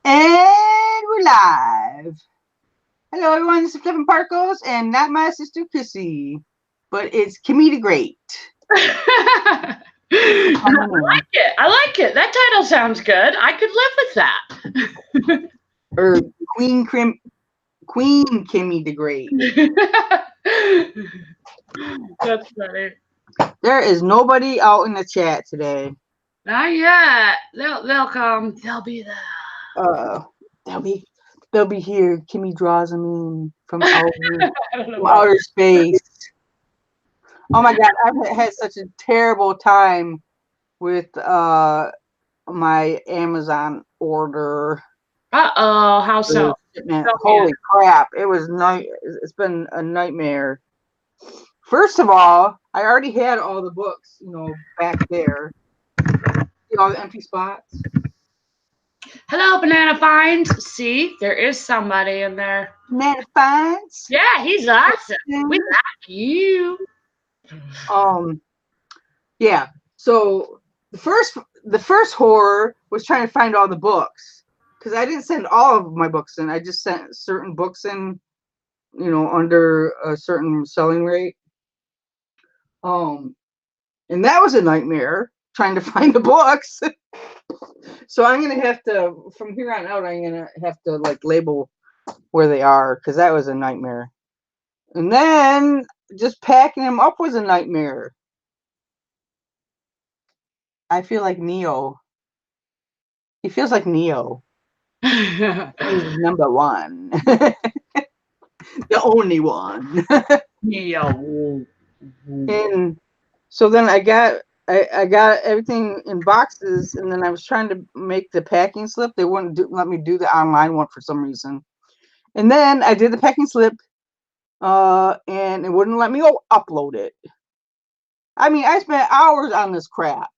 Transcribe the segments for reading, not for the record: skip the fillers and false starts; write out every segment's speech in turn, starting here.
And we're live. Hello, everyone. This is Flippin'Particles, and not my sister Chrissy, but it's Kimmie the Great. I like it. I like it. That title sounds good. I could live with that. Or Queen Kimmie the Great. That's funny. There is nobody out in the chat today. Not yet. They'll come. They'll be there. They'll be here. Kimmie draws them in from outer space. Oh my God, I've had such a terrible time with my Amazon order. Uh-oh, how so? Holy crap, it's been a nightmare. First of all, I already had all the books, back there. See all the empty spots? Hello, Banana Finds. See, there is somebody in there. Banana Finds? Yeah, he's awesome. We like you. Yeah. So the first horror was trying to find all the books, because I didn't send all of my books in. I just sent certain books in, under a certain selling rate. And that was a nightmare trying to find the books. So I'm gonna have to, from here on out, I'm gonna have to label where they are, because that was a nightmare. And then just packing them up was a nightmare. I feel like Neo. He feels like Neo. He's number one. The only one. Neo. And so then I got everything in boxes, and then I was trying to make the packing slip. They wouldn't let me do the online one for some reason. And then I did the packing slip, and it wouldn't let me upload it. I mean, I spent hours on this crap.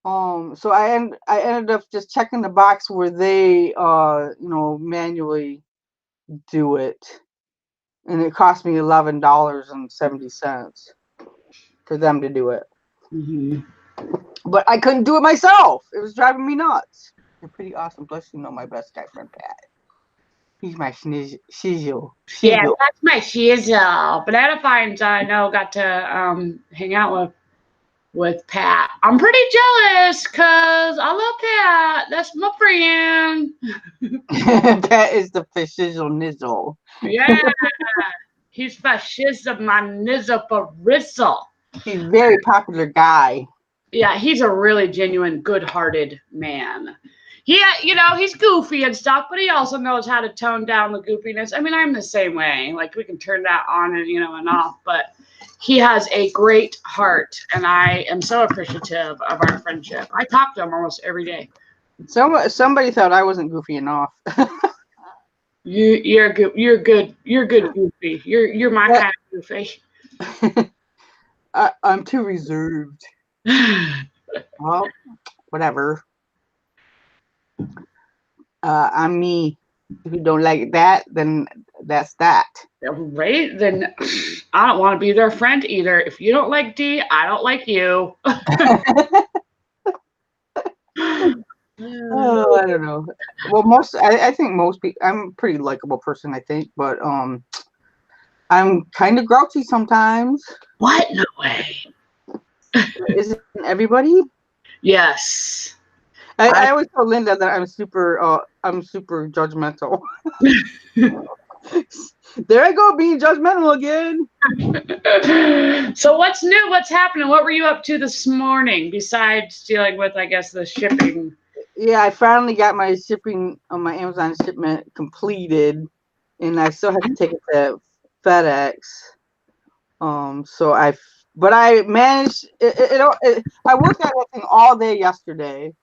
So I ended up just checking the box where they manually do it, and it cost me $11.70 for them to do it. Mm-hmm. But I couldn't do it myself. It was driving me nuts. They're pretty awesome. Plus, my best guy friend Pat. He's my shizzle. Yeah, that's my shizzle. Banana Finds, I know, got to hang out with Pat. I'm pretty jealous because I love Pat. That's my friend. Pat is the fashizzle nizzle. Yeah. He's fascism, my nizzle for rizzle. He's a very popular guy. Yeah, he's a really genuine, good-hearted man. Yeah, he's goofy and stuff, but he also knows how to tone down the goofiness. I mean, I'm the same way. Like, we can turn that on and, and off, but he has a great heart, and I am so appreciative of our friendship. I talk to him almost every day. Somebody thought I wasn't goofy enough. You're good. You're good goofy. You're my kind of goofy. I'm too reserved. Well, whatever. I'm me. If you don't like that, then that's that. Right? Then I don't want to be their friend either. If you don't like D, I don't like you. Oh, I don't know. Well, I think most people. I'm a pretty likable person, I think, but I'm kind of grouchy sometimes. What? No way. Isn't everybody? Yes. I always tell Linda that I'm super judgmental. There I go, being judgmental again. So what's new? What's happening? What were you up to this morning besides dealing with, I guess, the shipping? Yeah, I finally got my shipping on my Amazon shipment completed, and I still have to take it to FedEx. But I managed. I worked on that thing all day yesterday.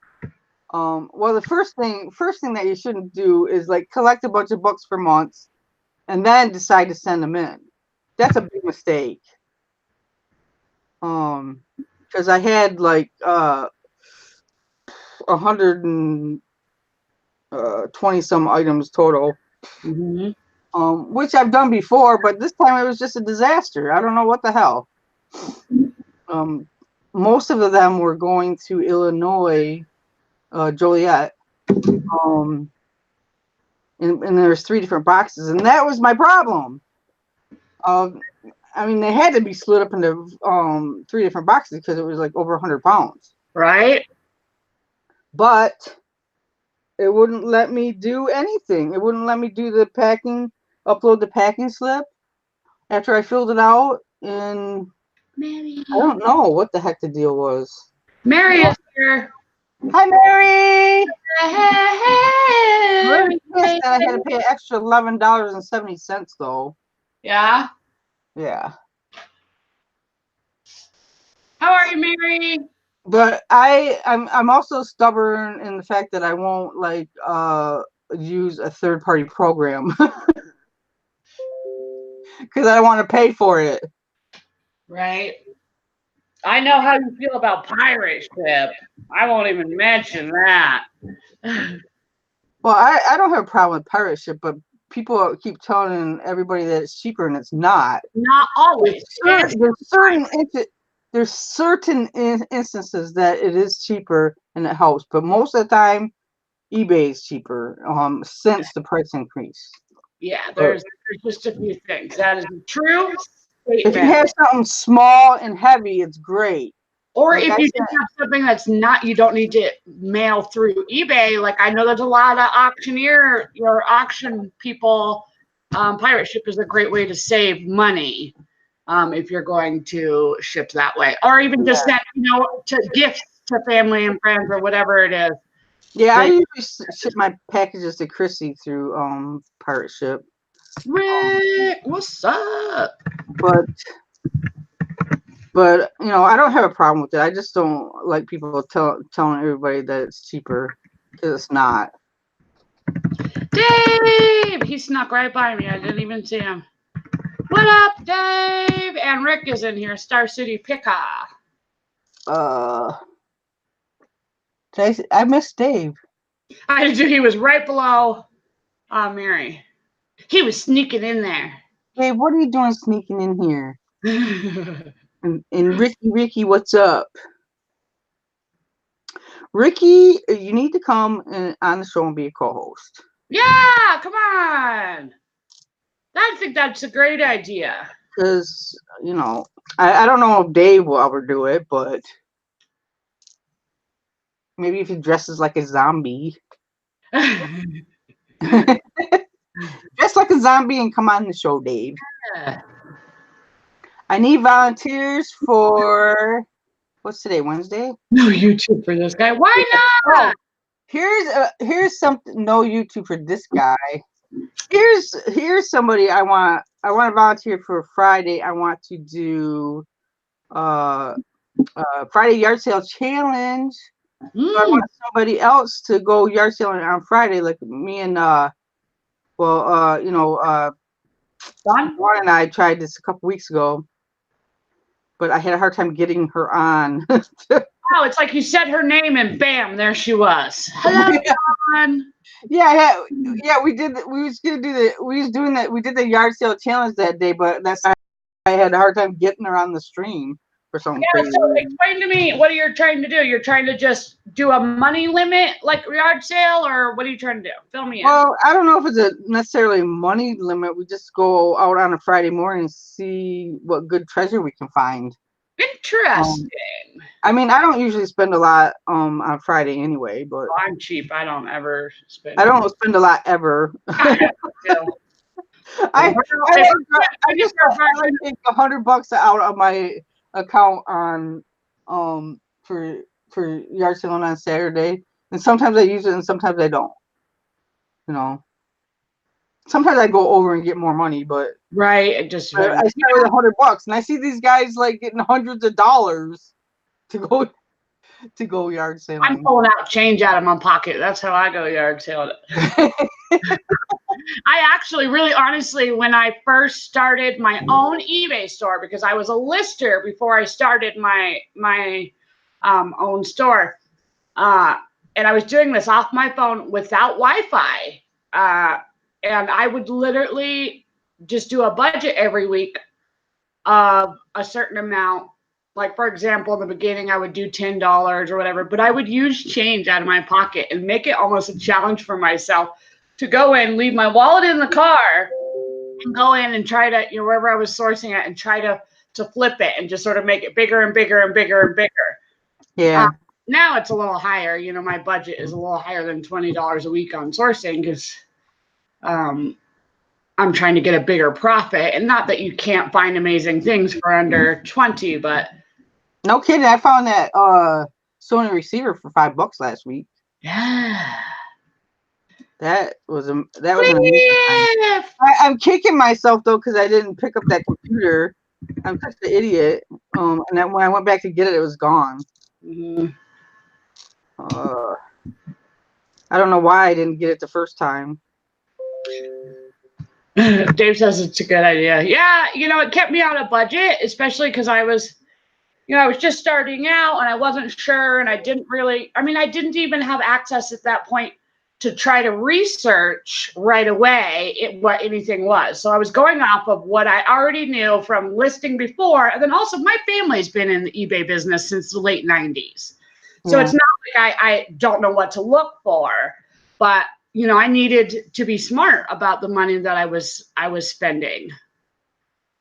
Well, the first thing that you shouldn't do is collect a bunch of books for months, and then decide to send them in. That's a big mistake. Because I had 120 some items total. Mm-hmm. Which I've done before, but this time it was just a disaster. I don't know what the hell. Most of them were going to Illinois Joliet. And there's 3 different boxes, and that was my problem. I mean, they had to be split up into 3 different boxes because it was like over 100 pounds. Right. But it wouldn't let me do anything. It wouldn't let me do the packing, upload the packing slip after I filled it out. And Mary. I don't know what the heck the deal was. Mary is here. Hi, Mary. Hey. Really pissed that I had to pay an extra $11.70 though. Yeah. Yeah. How are you, Mary? But I'm also stubborn in the fact that I won't like use a third-party program because I want to pay for it. Right. I know how you feel about pirate ship. I won't even mention that. Well, I don't have a problem with pirate ship, but people keep telling everybody that it's cheaper and it's not. Not always. There's certain instances that it is cheaper and it helps, but most of the time eBay is cheaper since the price increase. Yeah, there's just a few things. That is a true If you statement. have something small and heavy, it's great. Or Like if I you said- just have something that's not, you don't need to mail through eBay. Like I know there's a lot of auction people. Pirate ship is a great way to save money if you're going to ship that way, or even just send, to gifts to family and friends or whatever it is. Yeah, I usually ship my packages to Chrissy through pirate ship. Rick, what's up? But I don't have a problem with it. I just don't like people telling everybody that it's cheaper because it's not. Dave, he snuck right by me. I didn't even see him. What up, Dave? And Rick is in here. Star City Picka. I missed Dave. I did. He was right below Mary. He was sneaking in there. Dave, what are you doing sneaking in here? and Ricky, what's up? Ricky, you need to come on the show and be a co-host. Yeah, come on. I think that's a great idea. Because, I don't know if Dave will ever do it, but maybe if he dresses like a zombie. Dress like a zombie and come on the show, Dave. Yeah. I need volunteers for, what's today, Wednesday? No YouTube for this guy. Why not? Oh, here's something. No YouTube for this guy. Here's somebody I want to volunteer for Friday. I want to do Friday yard sale challenge. So I want somebody else to go yard selling on Friday, like me and Dawn and I tried this a couple weeks ago, but I had a hard time getting her on. Oh, it's like you said her name and bam, there she was. Hello, Dawn. Yeah, we did. We was gonna do the. We was doing that. We did the yard sale challenge that day, but I had a hard time getting her on the stream for something crazy. So explain to me what you're trying to do. You're trying to just do a money limit like yard sale, or what are you trying to do? Fill me in. Well, I don't know if it's a necessarily money limit. We just go out on a Friday morning and see what good treasure we can find. Interesting. I mean, I don't usually spend a lot on Friday anyway, but I'm cheap. I don't ever spend. I don't spend a lot ever. I just take $100 out of my account on for yard selling on Saturday, and sometimes I use it and sometimes I don't. Sometimes I go over and get more money, but right, I start with $100, and I see these guys like getting hundreds of dollars to go yard selling. I'm pulling out change out of my pocket. That's how I go yard selling. I actually, really honestly, when I first started my own eBay store, because I was a lister before I started my own store, and I was doing this off my phone without Wi-Fi, and I would literally just do a budget every week of a certain amount like, for example, in the beginning, I would do $10 or whatever, but I would use change out of my pocket and make it almost a challenge for myself to go in, leave my wallet in the car, and go in and try to, wherever I was sourcing it, and try to flip it and just sort of make it bigger and bigger and bigger and bigger. Yeah. Now it's a little higher. My budget is a little higher than $20 a week on sourcing because I'm trying to get a bigger profit. And not that you can't find amazing things for under 20, but no kidding. I found that Sony receiver for $5 last week. yeah, that was an amazing time. I'm kicking myself though because I didn't pick up that computer. I'm such an idiot. And then when I went back to get it, it was gone. Mm-hmm. I don't know why I didn't get it the first time. Dave says it's a good idea. Yeah, it kept me out of budget, especially because I was just starting out and I wasn't sure, and I didn't even have access at that point to try to research right away what anything was. So I was going off of what I already knew from listing before, and then also my family's been in the eBay business since the late 90s. So it's not like I don't know what to look for, but I needed to be smart about the money that I was spending.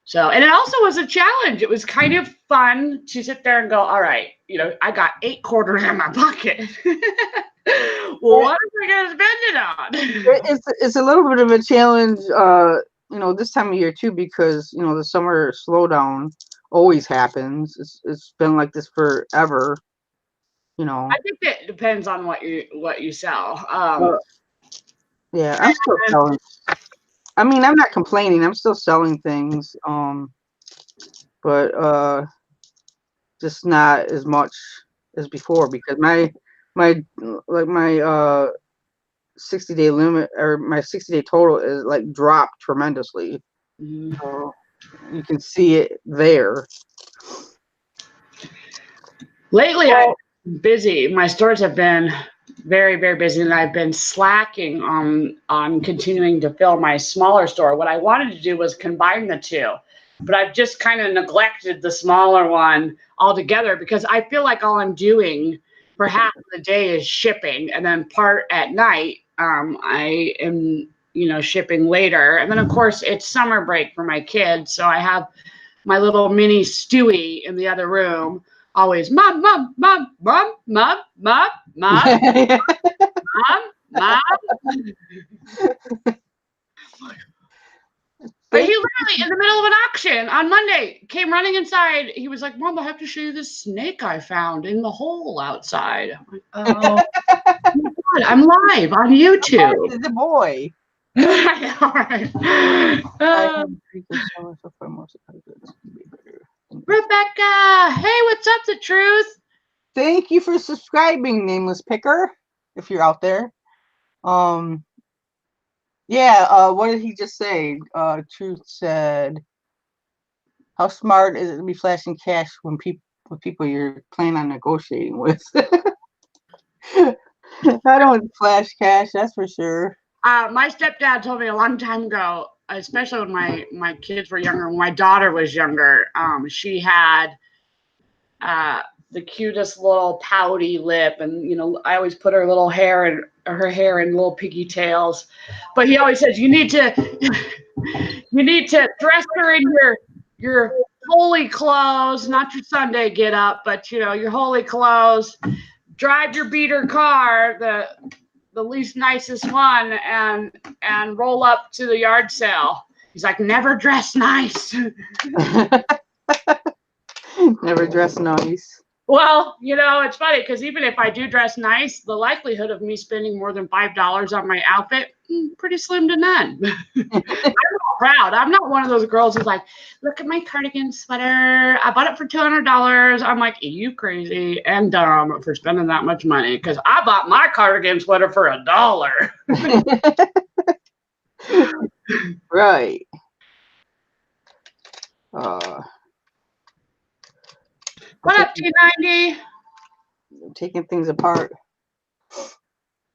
So, and it also was a challenge. It was kind of fun to sit there and go, all right, I got 8 quarters in my pocket. Well, what am I going to spend it on? It's a little bit of a challenge, this time of year too, because the summer slowdown always happens. It's been like this forever. I think it depends on what you sell. Yeah, I'm still selling. I mean, I'm not complaining. I'm still selling things, but just not as much as before because my 60-day limit or my 60-day total is like dropped tremendously. Mm-hmm. So you can see it there. Lately, I've been busy. My stores have been very, very busy, and I've been slacking on continuing to fill my smaller store. What I wanted to do was combine the two, but I've just kind of neglected the smaller one altogether because I feel like all I'm doing for half of the day is shipping, and then part at night I am shipping later, and then of course it's summer break for my kids, so I have my little mini Stewie in the other room. Always, mom, mom, mom, mom, mom, mom, mom, mom, mom. But he literally, in the middle of an auction on Monday, came running inside. He was like, Mom, I have to show you this snake I found in the hole outside. I'm like, oh, my God, I'm live on YouTube. It's a boy. Rebecca, hey, what's up, the truth? Thank you for subscribing, Nameless Picker, if you're out there. Yeah, what did he just say? Truth said, how smart is it to be flashing cash when people you're planning on negotiating with? I don't flash cash, that's for sure. My stepdad told me a long time ago, especially when my kids were younger, when my daughter was younger, she had the cutest little pouty lip, and I always put her hair in little piggy tails. But he always says you need to dress her in your holy clothes, not your Sunday get up, but your holy clothes. Drive your beater car, the least nicest one, and roll up to the yard sale. He's like, never dress nice. Never dress nice. Well, it's funny because even if I do dress nice, the likelihood of me spending more than $5 on my outfit, pretty slim to none. I'm not proud. I'm not one of those girls who's like, look at my cardigan sweater. I bought it for $200. I'm like, are you crazy and dumb for spending that much money? Because I bought my cardigan sweater for $1. Right. What up, D90? Taking things apart.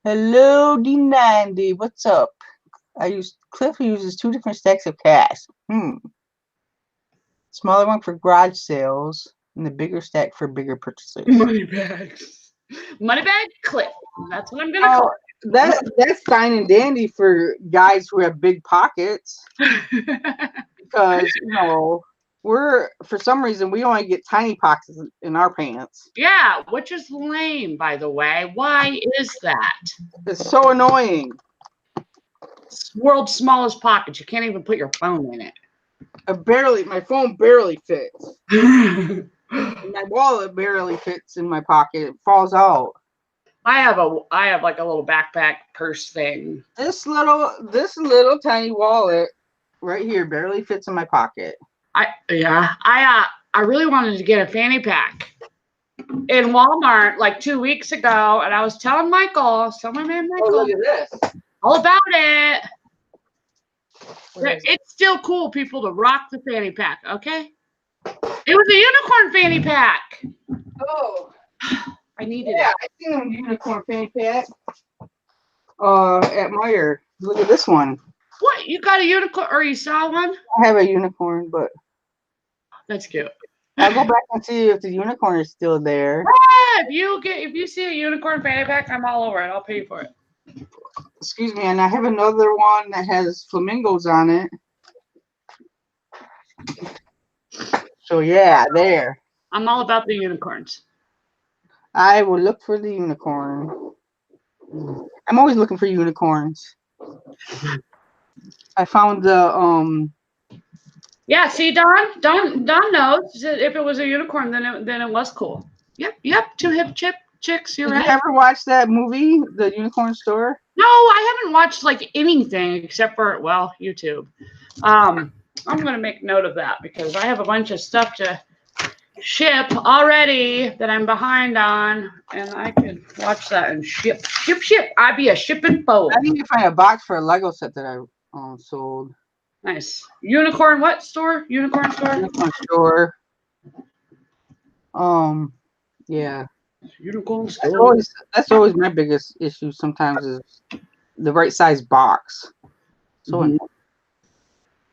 Hello, D90. What's up? Cliff uses 2 different stacks of cash. Smaller one for garage sales. in the bigger stack for bigger purchases. Money bags. Money bag clip. That's what I'm gonna call That's fine and dandy for guys who have big pockets it. because we're for some reason we only get tiny pockets in our pants. Yeah, which is lame, by the way. Why is that? It's so annoying. It's world's smallest pocket. You can't even put your phone in it. My phone barely fits. My wallet barely fits in my pocket. It falls out. I have like a little backpack purse thing. This little tiny wallet right here barely fits in my pocket. I really wanted to get a fanny pack in Walmart like 2 weeks ago, and I was telling my man Michael, Oh, look at this. all about it. It's still cool, people, to rock the fanny pack, okay? It was a unicorn fanny pack. Oh. I needed Yeah, it. I seen a unicorn fanny pack at Meijer. Look at this one. What? You got a unicorn, or you saw one? I have a unicorn, but That's cute. I'll go back and see if the unicorn is still there. Yeah, if you see a unicorn fanny pack, I'm all over it. I'll pay for it. Excuse me, and I have another one that has flamingos on it. So yeah, there. I'm all about the unicorns. I will look for the unicorn. I'm always looking for unicorns. I found the Yeah, see, Don knows that if it was a unicorn, then it was cool. Yep. 2 hip chicks. You're Did right. you ever watch that movie, The Unicorn Store? No, I haven't watched like anything except for YouTube. I'm gonna make note of that because I have a bunch of stuff to ship already that I'm behind on, and I could watch that and ship. I'd be a shipping fool. I need to find a box for a Lego set that I sold. Nice. Unicorn what store? Unicorn store? Unicorn Store. Yeah. Unicorn store. That's always my biggest issue sometimes is the right size box. So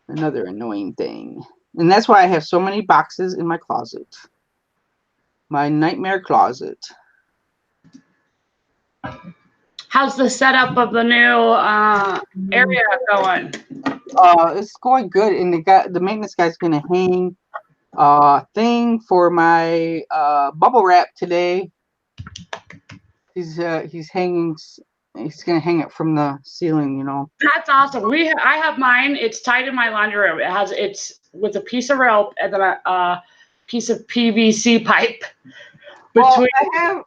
another annoying thing. And that's why I have so many boxes in my closet. My nightmare closet. How's the setup of the new area going? It's going good, and the maintenance guy's gonna hang thing for my bubble wrap today. He's hanging. He's gonna hang it from the ceiling, That's awesome. I have mine. It's tied in my laundry room. It's with a piece of rope and then a piece of PVC pipe. Well, I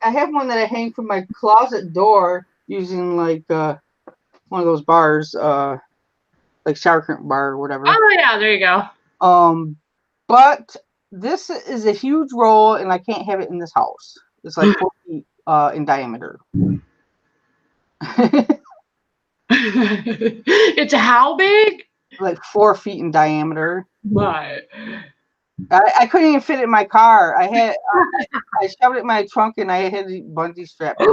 have one that I hang from my closet door using like one of those bars, like shower curtain bar or whatever. Oh yeah, there you go. But this is a huge roll, and I can't have it in this house. It's like 4 feet in diameter. It's how big? Like 4 feet in diameter. What? I couldn't even fit it in my car. I had I shoved it in my trunk, and I had the bungee strap. You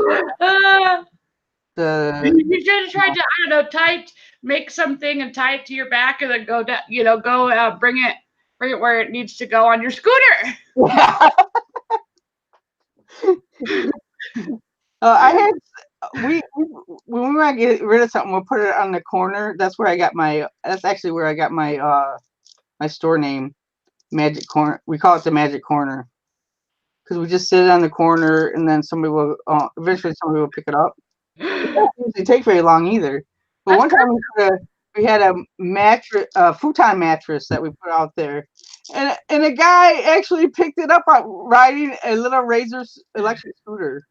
should have tried to, I don't know, make something and tie it to your back, and then go down, bring it where it needs to go on your scooter. Yeah. I had when we want to get rid of something, we'll put it on the corner. That's actually where I got my my store name, Magic Corner. We call it the Magic Corner because we just sit it on the corner, and then eventually somebody will pick it up. It doesn't usually take very long either. But one time we had a mattress, a futon mattress that we put out there, and a guy actually picked it up riding a little Razor electric scooter.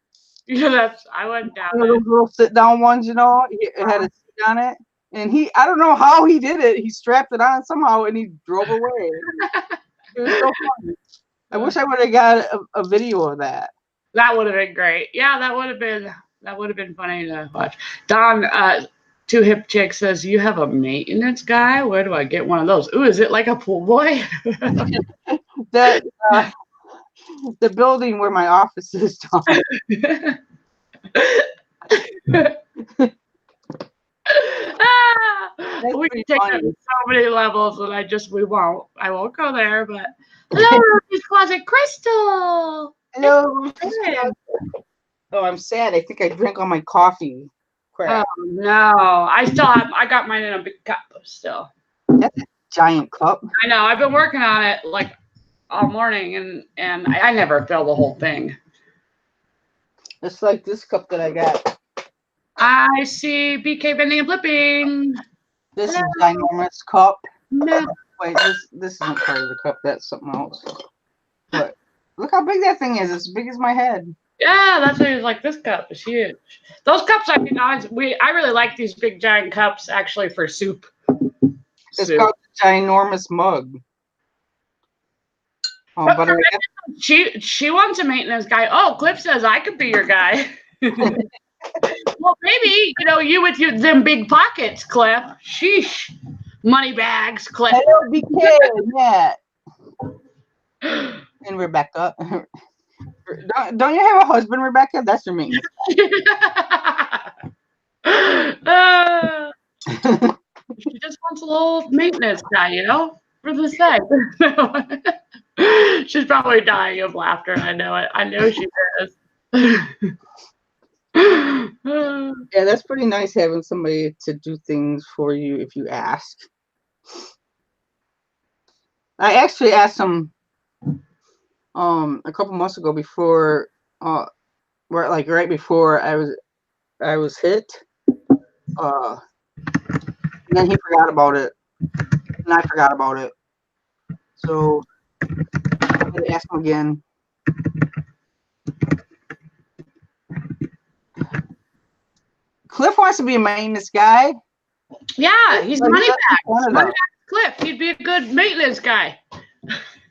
Yeah, I went down. Those little sit down ones, it had a seat on it, and I don't know how he did it. He strapped it on somehow, and he drove away. It was so funny. I wish I would have got a video of that. That would have been great. Yeah, that would have been funny to watch. Don, 2 hip chick says, "You have a maintenance guy? Where do I get one of those? Ooh, is it like a pool boy?" The building where my office is. We can take that to so many levels, and I won't go there. But hello, closet, Crystal. Hello. Good. Oh, I'm sad. I think I drank all my coffee. Crap. Oh no, I got mine in a big cup still. That's a giant cup. I know. I've been working on it like all morning, and I never fill the whole thing. It's like this cup that I got. I see BK bending and flipping. This is ginormous cup. No. Wait, this isn't part of the cup. That's something else. But look how big that thing is. It's as big as my head. Yeah, that's why it's like this cup is huge. Those cups, I really like these big giant cups actually for soup. It's called a ginormous mug. Oh, but she wants a maintenance guy. Oh, Cliff says I could be your guy. Well, maybe you with them big pockets, Cliff. Sheesh, money bags, Cliff. Hello, BK. Yeah. And Rebecca. Don't you have a husband, Rebecca? That's your maintenance. She just wants a little maintenance guy, for the sake. She's probably dying of laughter. I know it. I know she is. Yeah, that's pretty nice having somebody to do things for you if you ask. I actually asked them a couple months ago before right before I was hit. And then he forgot about it. And I forgot about it. So I'm gonna ask him again. Cliff wants to be a maintenance guy. Yeah, he's money back. Cliff, he'd be a good maintenance guy.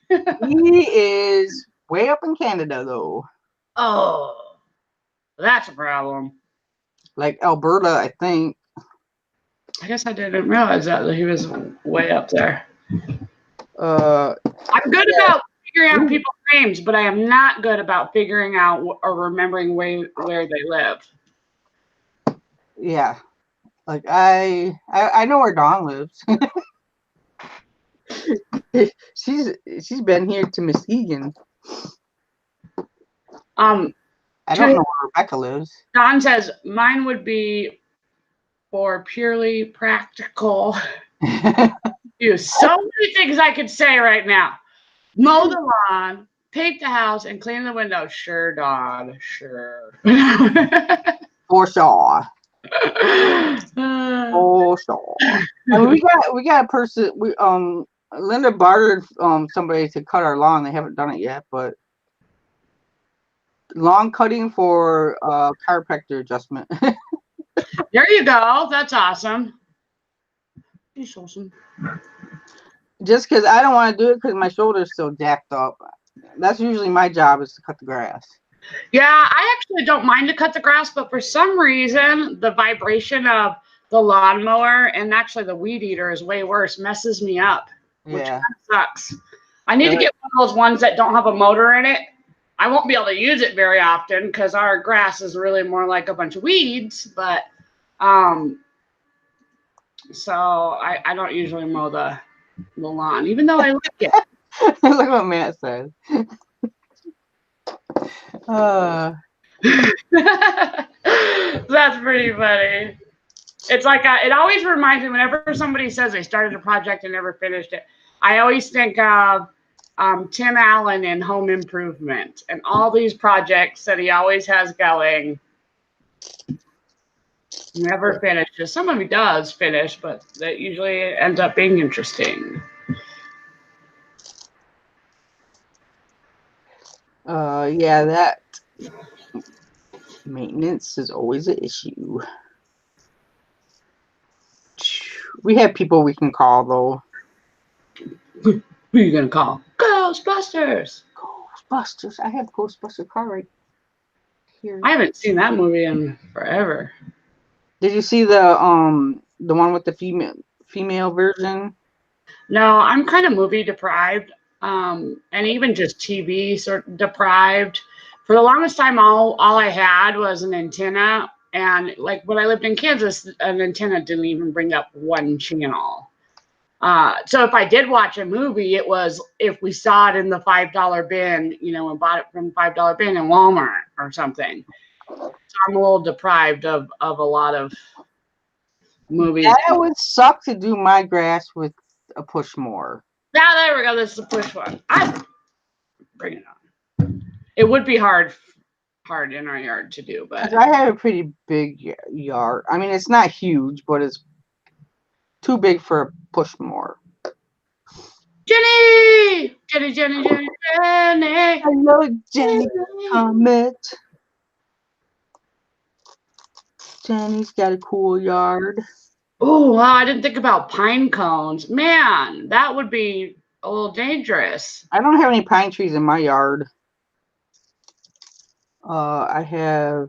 He is way up in Canada, though. Oh, that's a problem. Like Alberta, I think. I guess I didn't realize that he was way up there. I'm good about figuring out people's names, but I am not good about figuring out or remembering where they live. Yeah, like I know where Dawn lives. she's been here to Muskegon. I don't know where Rebecca lives. Dawn says mine would be for purely practical. Use so many things I could say right now. Mow the lawn, paint the house, and clean the windows. Sure, Dawn. Sure. For sure. For sure. I mean, we got a person. Linda bartered somebody to cut our lawn. They haven't done it yet, but lawn cutting for chiropractor adjustment. There you go. That's awesome. That's awesome. Just because I don't want to do it because my shoulder's still jacked up. That's usually my job, is to cut the grass. Yeah, I actually don't mind to cut the grass, but for some reason, the vibration of the lawnmower and actually the weed eater is way worse. Messes me up, which kind of sucks. I need to get one of those ones that don't have a motor in it. I won't be able to use it very often because our grass is really more like a bunch of weeds, but so I don't usually mow the lawn, even though I like it. Look what Matt says. That's pretty funny. It's like it always reminds me whenever somebody says they started a project and never finished it. I always think of Tim Allen in Home Improvement and all these projects that he always has going. Never finishes. Some of he does finish, but that usually ends up being interesting. Yeah, that maintenance is always an issue. We have people we can call, though. Who are you gonna call? Ghostbusters. Ghostbusters. I have a Ghostbuster car right here. I haven't seen that movie in forever. Did you see the one with the female version? No, I'm kind of movie deprived, and even just TV sort of deprived. For the longest time, all I had was an antenna, and like when I lived in Kansas, an antenna didn't even bring up one channel. So if I did watch a movie, it was if we saw it in the $5 bin, and bought it from $5 bin in Walmart or something. So I'm a little deprived of a lot of movies. That would suck to do my grass with a push mower. Yeah, there we go. This is the push one. Bring it on. It would be hard in our yard to do, but I have a pretty big yard. I mean, it's not huge, but it's too big for a push mower. Jenny. Hello, Jenny Comet. Jenny's got a cool yard. Oh, wow, I didn't think about pine cones. Man, that would be a little dangerous. I don't have any pine trees in my yard. I have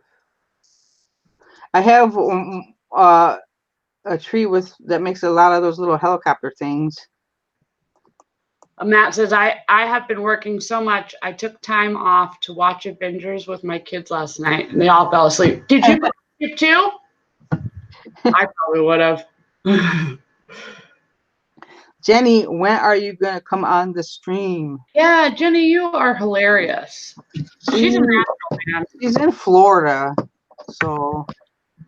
a tree that makes a lot of those little helicopter things. Matt says, I have been working so much. I took time off to watch Avengers with my kids last night, and they all fell asleep. Did you go sleep too? I probably would have. Jenny, when are you going to come on the stream? Yeah, Jenny, you are hilarious. She's a natural, man. She's in Florida, so.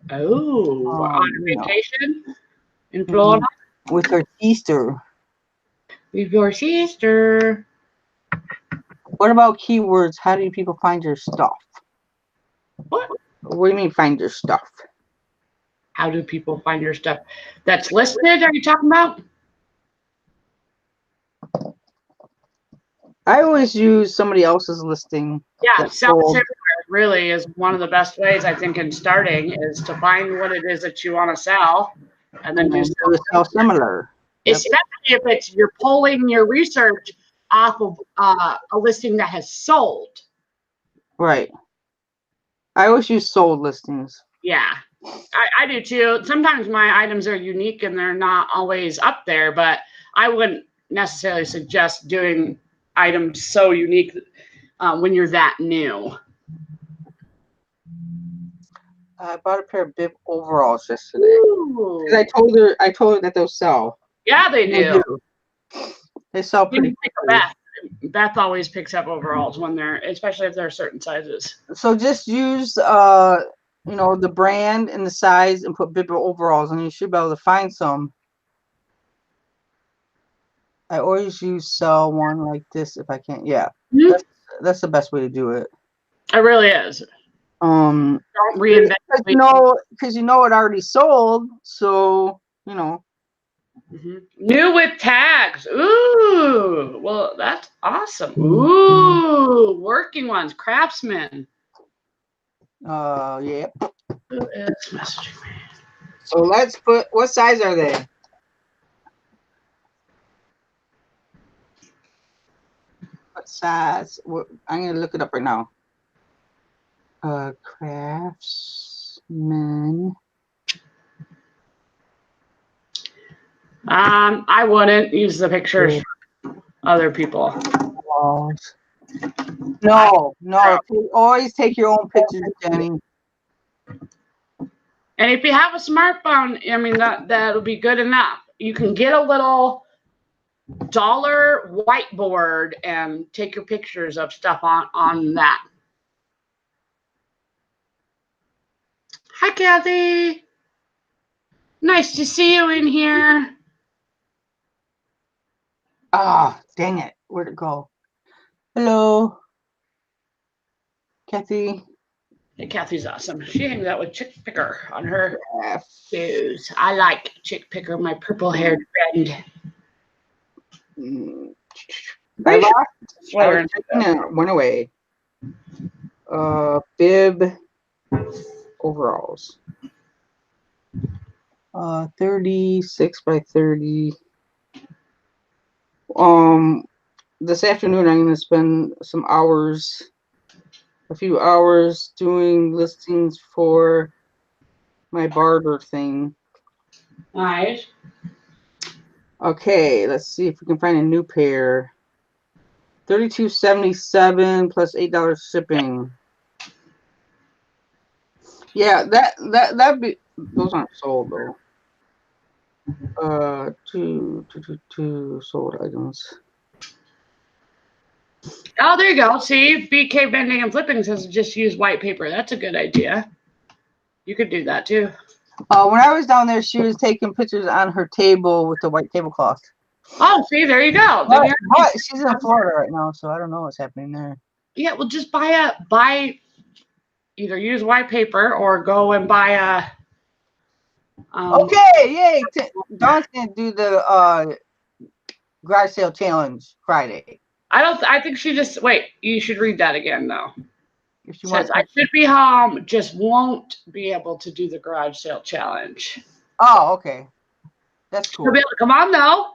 Oh, on vacation in Florida? With her sister. With your sister. What about keywords? How do people find your stuff? What? What do you mean find your stuff? How do people find your stuff? That's listed, are you talking about? I always use somebody else's listing. Yeah, self-service really is one of the best ways, I think, in starting is to find what it is that you want to sell and then do sell similar. Especially if you're pulling your research off of a listing that has sold. Right. I always use sold listings. Yeah, I do too. Sometimes my items are unique and they're not always up there, but I wouldn't necessarily suggest doing items so unique when you're that new. I bought a pair of bib overalls yesterday. I told her that they'll sell. Yeah, they do. They sell pretty quickly. Beth always picks up overalls when especially if they're certain sizes. So just use the brand and the size and put bib overalls, and you should be able to find some. I always use sell one like this if I can. Yeah, that's the best way to do it. It really is. Don't reinvent. Because it already sold, so New with tags. Ooh, well, that's awesome. Ooh, working ones, craftsmen. Yeah. Who is messaging me? So let's put. What size are they? What size? I'm gonna look it up right now. Craftsman. I wouldn't use the pictures for other people. No. Always take your own pictures, Jenny. And if you have a smartphone, I mean that'll be good enough. You can get a little dollar whiteboard and take your pictures of stuff on that. Hi, Kathy. Nice to see you in here. Dang it. Where'd it go? Hello. Kathy. Hey, Kathy's awesome. She hangs out with Chick Picker on her shoes. I like Chick Picker, my purple-haired friend. I went away. Bib overalls. 36 by 30. This afternoon I'm going to spend a few hours doing listings for my barter thing. Nice. Okay, let's see if we can find a new pair. $32.77 plus $8 shipping. Yeah, that'd be. Those aren't sold though. Two sold items. Oh, there you go. See, BK Bending and Flipping says just use white paper. That's a good idea. You could do that too. When I was down there, she was taking pictures on her table with the white tablecloth. Oh, see, there you go. But she's in Florida right now, so I don't know what's happening there. Yeah, well, just buy either use white paper or go and buy a. Okay, yay! Dawn's gonna do the garage sale challenge Friday. I think she just wait. You should read that again though. If she Says I should be home, just won't be able to do the garage sale challenge. Oh, okay. That's cool. She'll be able to come on though.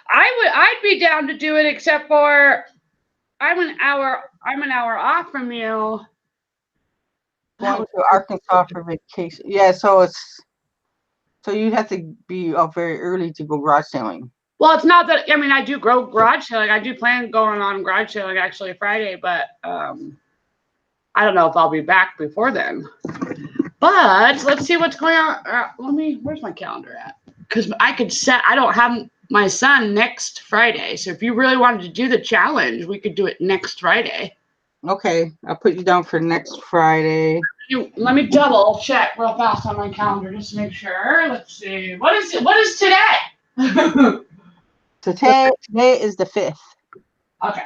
I'd be down to do it, except for I'm an hour off from you. Going to Arkansas for vacation. Yeah, so you'd have to be up very early to go garage selling. Well, it's not that. I mean, I do garage selling. I do plan going on garage selling actually Friday, but I don't know if I'll be back before then. But let's see what's going on. Where's my calendar at? Because I could set. I don't have my son next Friday, so if you really wanted to do the challenge, we could do it next Friday. Okay, I'll put you down for next Friday. Let me double check real fast on my calendar just to make sure. Let's see. What is today? Today is the 5th. Okay.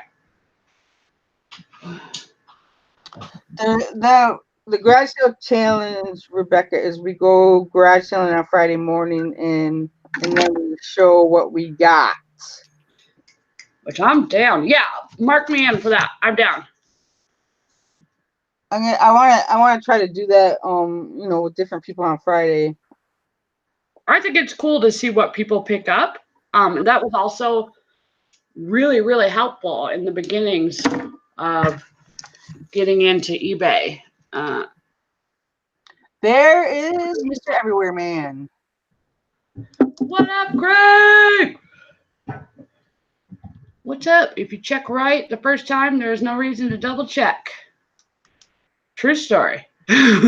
The garage sale challenge, Rebecca, is we go garage selling on Friday morning and then we show what we got. Which I'm down. Yeah, mark me in for that. I'm down. I want to try to do that with different people on Friday. I think it's cool to see what people pick up. That was also really, really helpful in the beginnings of getting into eBay. There is Mr. Everywhere Man. What up, Greg? What's up? If you check right the first time, there's no reason to double check. True story. There's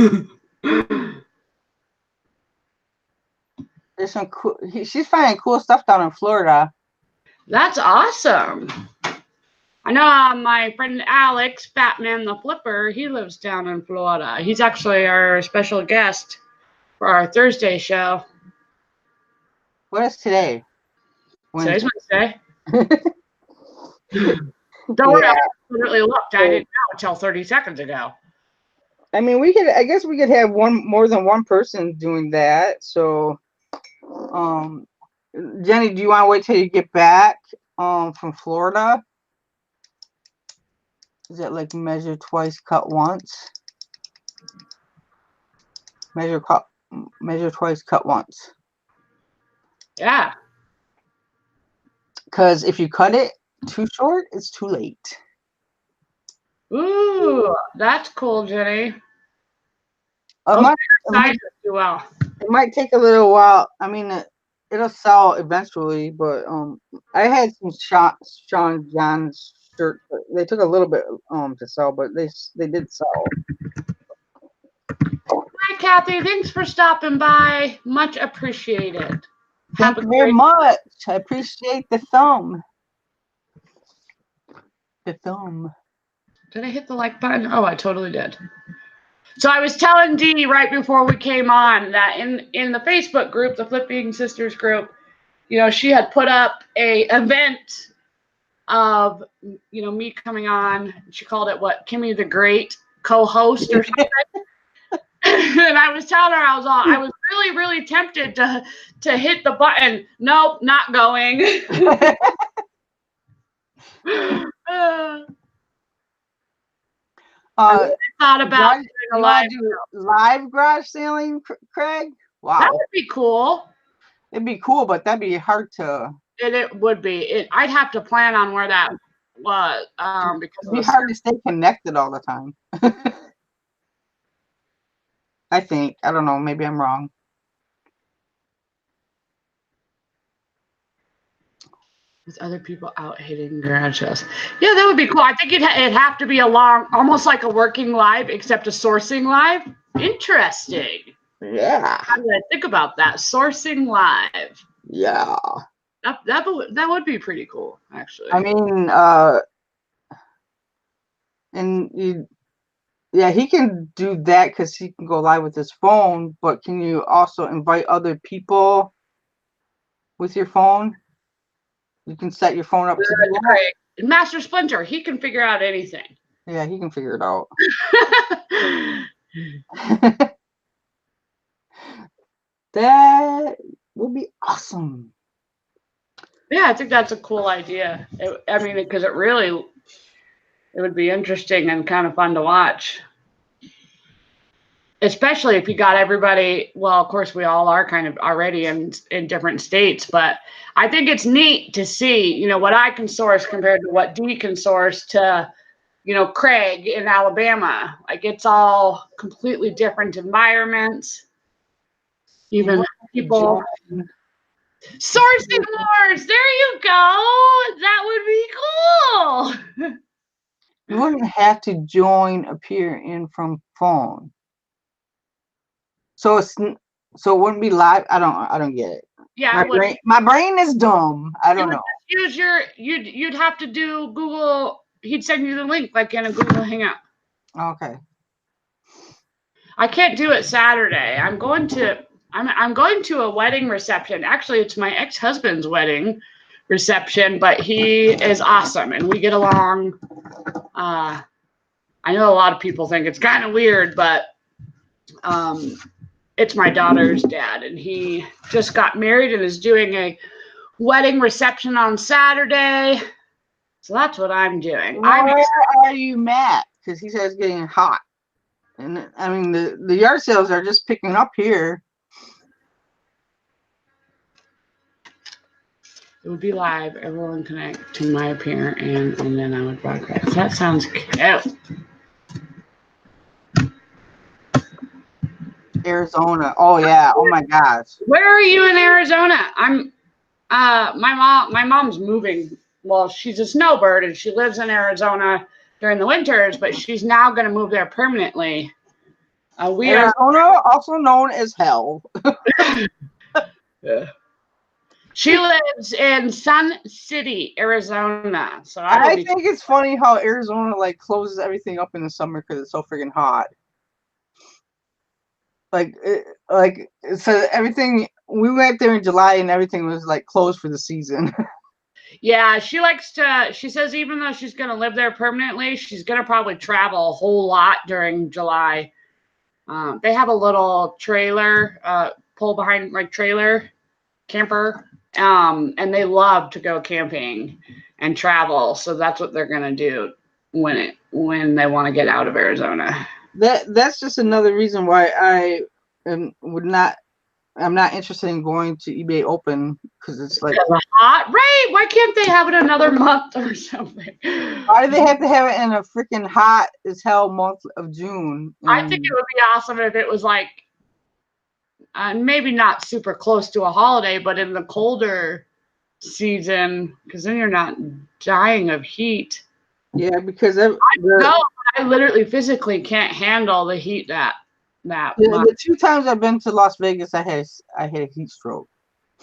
some cool. She's finding cool stuff down in Florida. That's awesome. I know my friend Alex, Fatman the Flipper, he lives down in Florida. He's actually our special guest for our Thursday show. What is today? Today's Wednesday. Don't worry, I literally looked. I didn't know until 30 seconds ago. I mean, I guess we could have more than one person doing that. So, Jenny, do you want to wait till you get back from Florida? Is it like measure twice, cut once? Measure twice, cut once. Yeah. Because if you cut it too short, it's too late. Ooh, that's cool, Jenny. It might take a little while. I mean, it'll sell eventually, but I had some Sean John's shirts. They took a little bit to sell, but they did sell. Hi, Kathy. Thanks for stopping by. Much appreciated. Thank you very much. I appreciate the thumb. The thumb. Did I hit the like button? Oh, I totally did. So I was telling Dee right before we came on that in the Facebook group, the Flipping Sisters group, she had put up a event of, me coming on. She called it Kimmie the Great co-host or something. And I was telling her I was really, really tempted to hit the button. Nope, not going. I thought about live garage selling, Craig. Wow, that would be cool. It'd be cool, but that'd be hard to. It would be. I'd have to plan on where that was because it'd be hard to stay connected all the time. I think. I don't know. Maybe I'm wrong. With other people out hitting garage sales. Yeah, that would be cool. I think it'd have to be almost like a working live, except a sourcing live. Interesting. Yeah. How did I think about that? Sourcing live. Yeah. That would be pretty cool, actually. I mean, and you, yeah, he can do that because he can go live with his phone. But can you also invite other people with your phone? You can set your phone up to do that. Great. Master Splinter, he can figure out anything. Yeah, he can figure it out. That would be awesome. Yeah, I think that's a cool idea. I mean, because it would be interesting and kind of fun to watch. Especially if you got everybody, well, of course we all are kind of already in different states, but I think it's neat to see, you know, what I can source compared to what Dee can source to, you know, Craig in Alabama. Like it's all completely different environments. Even people. Sourcing wars. There you go. That would be cool. You wouldn't have to join appear in from phone. So it wouldn't be live. I don't get it. Yeah, My brain is dumb. I don't know. Use you'd have to do Google. He'd send you the link like in a Google Hangout. Okay. I can't do it Saturday. I'm going to a wedding reception. Actually, it's my ex-husband's wedding reception, but he is awesome and we get along. I know a lot of people think it's kind of weird, but it's my daughter's dad, and he just got married and is doing a wedding reception on Saturday. So that's what I'm doing. Where are you, Matt? Because he says it's getting hot. And I mean, the yard sales are just picking up here. It would be live. Everyone connect to my appear, and then I would broadcast. That sounds cute. Arizona. Oh yeah. Oh my gosh. Where are you in Arizona? I'm. My mom's moving. Well, she's a snowbird, and she lives in Arizona during the winters, but she's now going to move there permanently. Arizona, also known as hell. Yeah. She lives in Sun City, Arizona. So I think it's funny how Arizona like closes everything up in the summer because it's so freaking hot. So everything. We went there in July and everything was like closed for the season. Yeah, she says even though she's going to live there permanently, she's going to probably travel a whole lot during July. They have a little trailer, pull behind like trailer camper. And they love to go camping and travel. So that's what they're going to do when they want to get out of Arizona. That's just another reason why I'm not interested in going to eBay Open because it's like hot, right? Why can't they have it another month or something? Why do they have to have it in a freaking hot as hell month of June? I think it would be awesome if it was like maybe not super close to a holiday, but in the colder season, because then you're not dying of heat. Yeah, because I literally physically can't handle the heat that the 2 times I've been to Las Vegas, I had a heat stroke.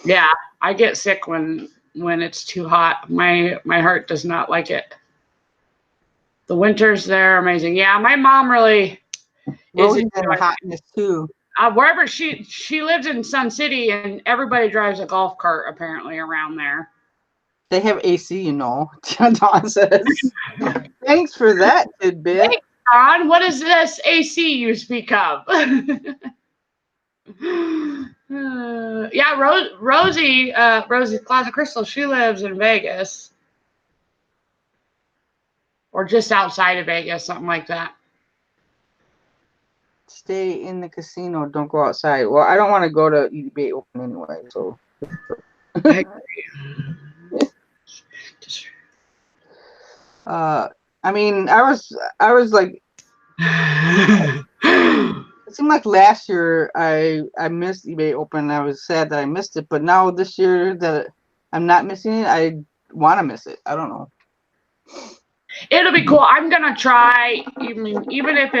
Yeah, I get sick when it's too hot. My heart does not like it. The winters there are amazing. Yeah, my mom really is in hotness too. Wherever she lives in Sun City, and everybody drives a golf cart apparently around there. They have AC, you know. Don says. Thanks for that tidbit. Thanks, Don. What is this AC you speak of? Yeah, Rosie Closet Crystal, she lives in Vegas. Or just outside of Vegas, something like that. Stay in the casino, don't go outside. Well, I don't want to go to eBay Open anyway, so. I mean, I was like, it seemed like last year I missed eBay Open. I was sad that I missed it, but now this year that I'm not missing it, I want to miss it. I don't know. It'll be cool. I'm gonna try, even if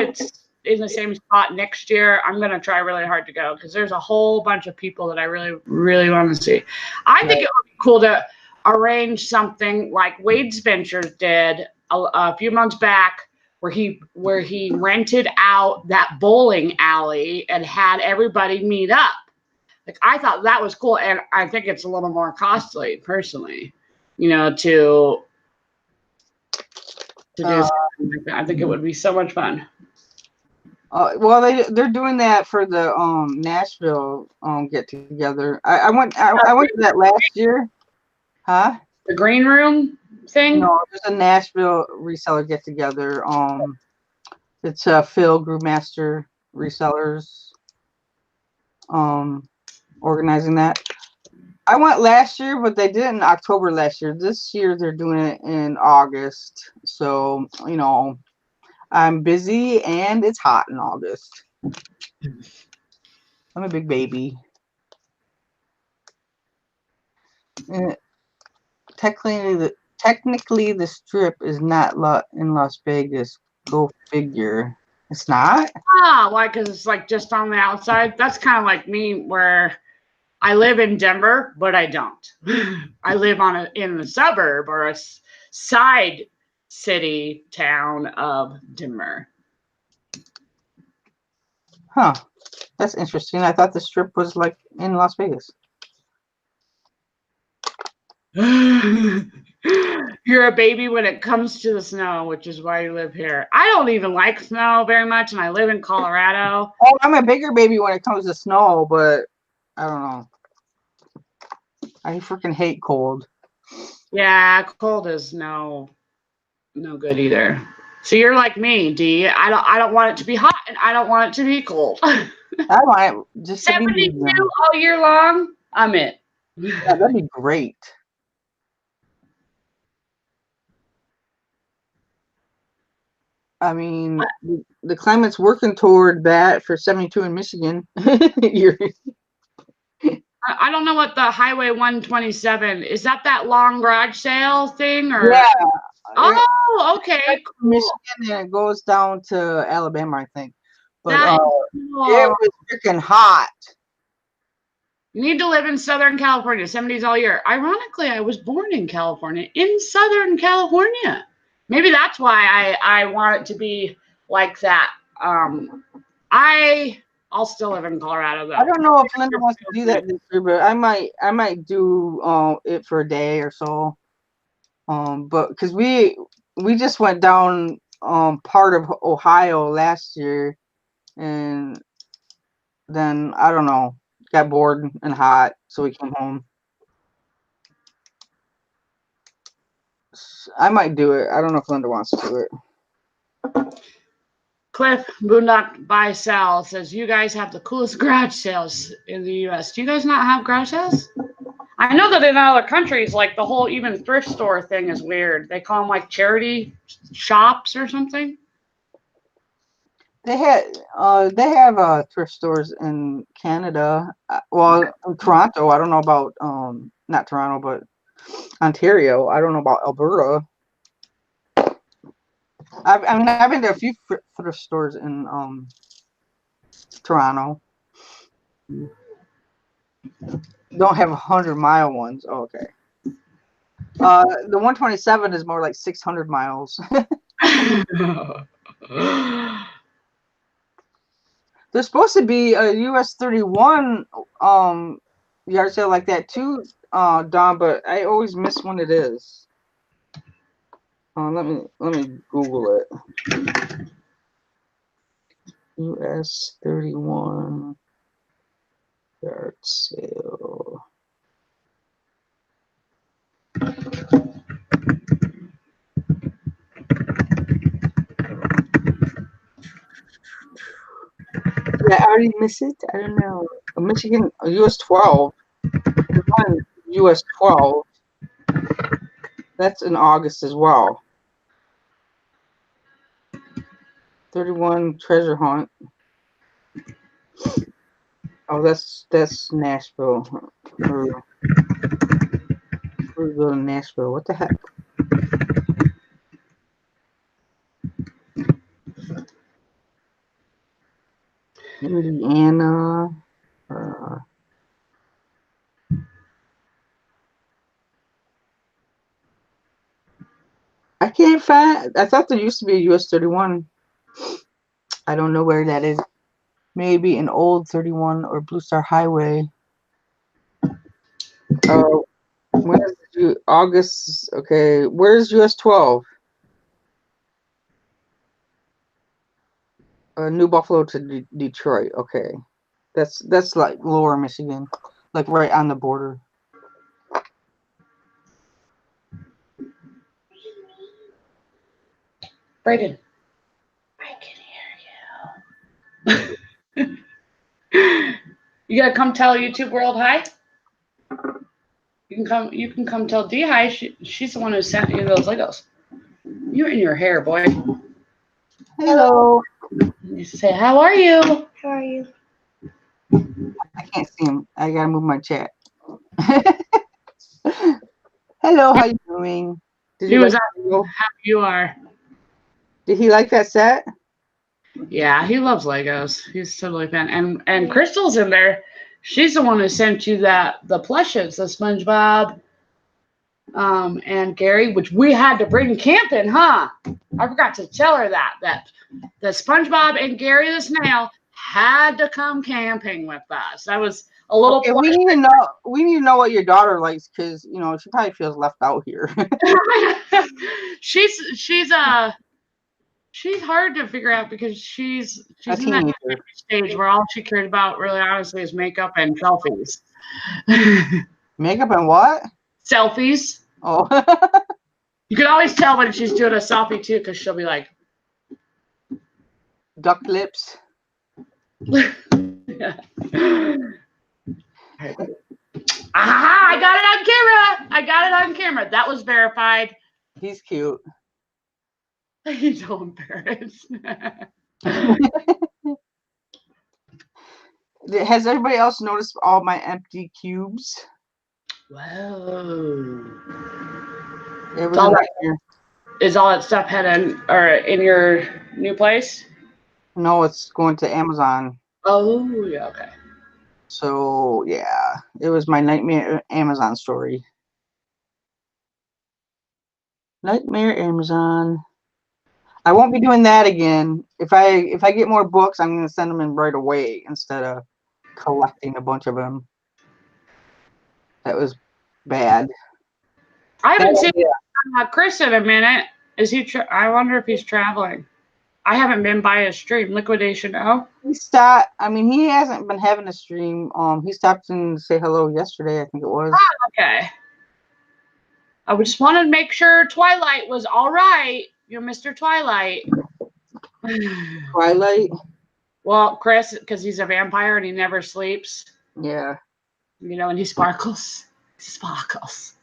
in the same spot next year, I'm going to try really hard to go because there's a whole bunch of people that I really, really want to see. I think it would be cool to arrange something like Wade Spencer did a few months back where he rented out that bowling alley and had everybody meet up. Like, I thought that was cool, and I think it's a little more costly, personally, you know, to do something like that. I think it would be so much fun. Well, they're doing that for the Nashville get together. I went to that last year. Huh? The green room thing? No, there's a Nashville reseller get together. It's Phil Groovemaster Resellers organizing that. I went last year, but they did it in October last year. This year they're doing it in August. So, you know, I'm busy and it's hot in August. I'm a big baby. And technically the strip is not in Las Vegas. Go figure. It's not? Ah, why? Because it's like just on the outside. That's kind of like me, where I live in Denver, but I don't. I live in the suburb or a side city town of Denver. Huh. That's interesting. I thought the strip was like in Las Vegas. You're a baby when it comes to the snow, which is why you live here. I don't even like snow very much, and I live in Colorado. Oh, I'm a bigger baby when it comes to snow, but I don't know. I freaking hate cold. Yeah, cold is no good either. So you're like me, Dee. I don't want it to be hot, and I don't want it to be cold. I want it just to be 72 all year long. I'm in. Yeah, that'd be great. I mean, the climate's working toward that for 72 in Michigan. I don't know what the Highway 127 is. That long garage sale thing, or yeah. Oh, okay. Cool. Michigan, and it goes down to Alabama, I think. But Cool. it was freaking hot. You need to live in Southern California, 70s all year. Ironically, I was born in California, in Southern California. Maybe that's why I want it to be like that. I'll still live in Colorado, though. I don't know if Linda wants to do that this year, but I might do it for a day or so. But because we just went down part of Ohio last year, and then I don't know, got bored and hot, so we came home. I might do it. I don't know if Linda wants to do it. Cliff Boondock by Sal says, you guys have the coolest garage sales in the U.S. Do you guys not have garage sales? I know that in other countries, like the whole even thrift store thing is weird. They call them like charity shops or something. They have thrift stores in Canada. Well, in Toronto. I don't know about not Toronto, but Ontario. I don't know about Alberta. I've been to a few thrift stores in Toronto. Don't have 100-mile ones. Oh, okay. The 127 is more like 600 miles. There's supposed to be a US 31 yard sale like that too, Don, but I always miss when it is. Let me Google it. US 31 yard sale. Did I already miss it? I don't know. Michigan, US 12. US 12. That's in August as well. 31 treasure hunt. Oh, that's Nashville. We're going to Nashville. What the heck? Indiana. I can't find. I thought there used to be a US 31. I don't know where that is. Maybe an old 31 or Blue Star Highway. Oh, when is August? Okay, where's US 12? New Buffalo to Detroit. Okay, that's like lower Michigan, like right on the border. Brayden, I can hear you. You gotta come tell YouTube World hi. You can come tell D hi. She's the one who sent you those Legos. You're in your hair, boy. Hello. You say, how are you? How are you? I can't see him. I gotta move my chat. Hello, how you doing? Did He you was like asking how you are. Did he like that set? Yeah, he loves Legos. He's totally a fan. And Crystal's in there. She's the one who sent you the plushes, the SpongeBob, and Gary, which we had to bring camping, huh? I forgot to tell her that the SpongeBob and Gary the snail had to come camping with us. That was a little. Okay, we need to know what your daughter likes, because she probably feels left out here. she's hard to figure out because she's A in that teenager. stage where all she cares about, really honestly, is makeup and selfies. Makeup and what? Selfies. Oh. You can always tell when she's doing a selfie too, because she'll be like, duck lips. Aha! I got it on camera. I got it on camera. That was verified. He's cute. He's so embarrassed. Has everybody else noticed all my empty cubes? Whoa. Is all that stuff in your new place? No, it's going to Amazon. Oh, yeah, okay. So, yeah, it was my nightmare Amazon story. Nightmare Amazon. I won't be doing that again. If I get more books, I'm going to send them in right away instead of collecting a bunch of them. That was bad. I haven't seen Chris in a minute. Is he? I wonder if he's traveling. I haven't been by his stream. Liquidation. Oh, he stopped. I mean, he hasn't been having a stream. He stopped in to say hello yesterday, I think it was. Oh, okay. I just wanted to make sure Twilight was all right. You're Mr. Twilight. Twilight? Well, Chris, because he's a vampire and he never sleeps. Yeah. And he sparkles. He sparkles.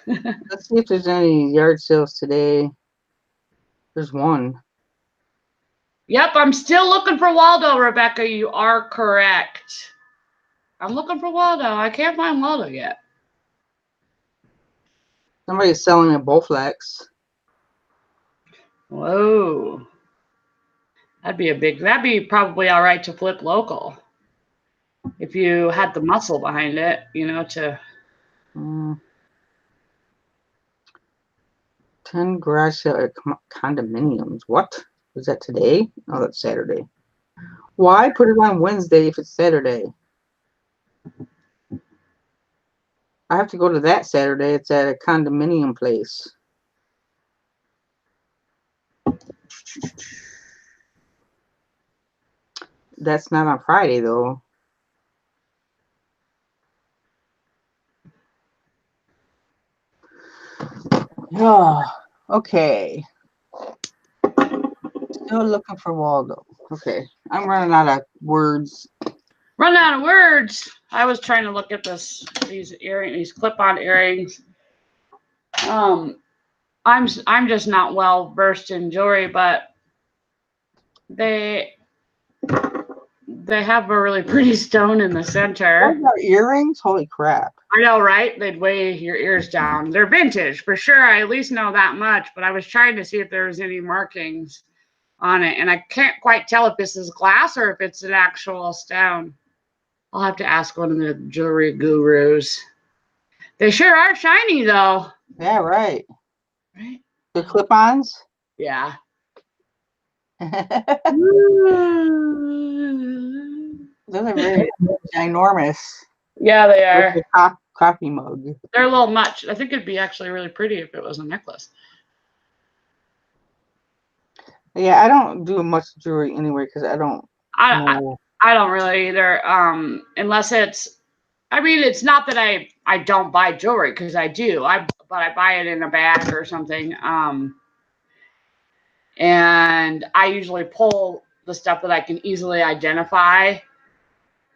Let's see if there's any yard sales today. There's one. Yep, I'm still looking for Waldo, Rebecca. You are correct. I'm looking for Waldo. I can't find Waldo yet. Somebody's selling a Bowflex. Whoa. That'd be probably all right to flip local. If you had the muscle behind it, to... 10 garage sale condominiums. What? Is that today? Oh, that's Saturday. Why put it on Wednesday if it's Saturday? I have to go to that Saturday. It's at a condominium place. That's not on Friday, though. Oh, okay. Still looking for Waldo. Okay. I'm running out of words. Running out of words. I was trying to look at these clip-on earrings. I'm just not well versed in jewelry, but they have a really pretty stone in the center. Those are earrings? Holy crap. I know, right? They'd weigh your ears down. They're vintage, for sure. I at least know that much, but I was trying to see if there was any markings. on it, and I can't quite tell if this is glass or if it's an actual stone. I'll have to ask one of the jewelry gurus. They sure are shiny, though. Yeah, right. Right? The clip-ons. Yeah. Those are very ginormous. Yeah, they are. With the coffee mug. They're a little much. I think it'd be actually really pretty if it was a necklace. Yeah, I don't do much jewelry anyway because I don't know. I don't really either. Unless it's, I mean, it's not that I don't buy jewelry, because I do. But I buy it in a bag or something. And I usually pull the stuff that I can easily identify,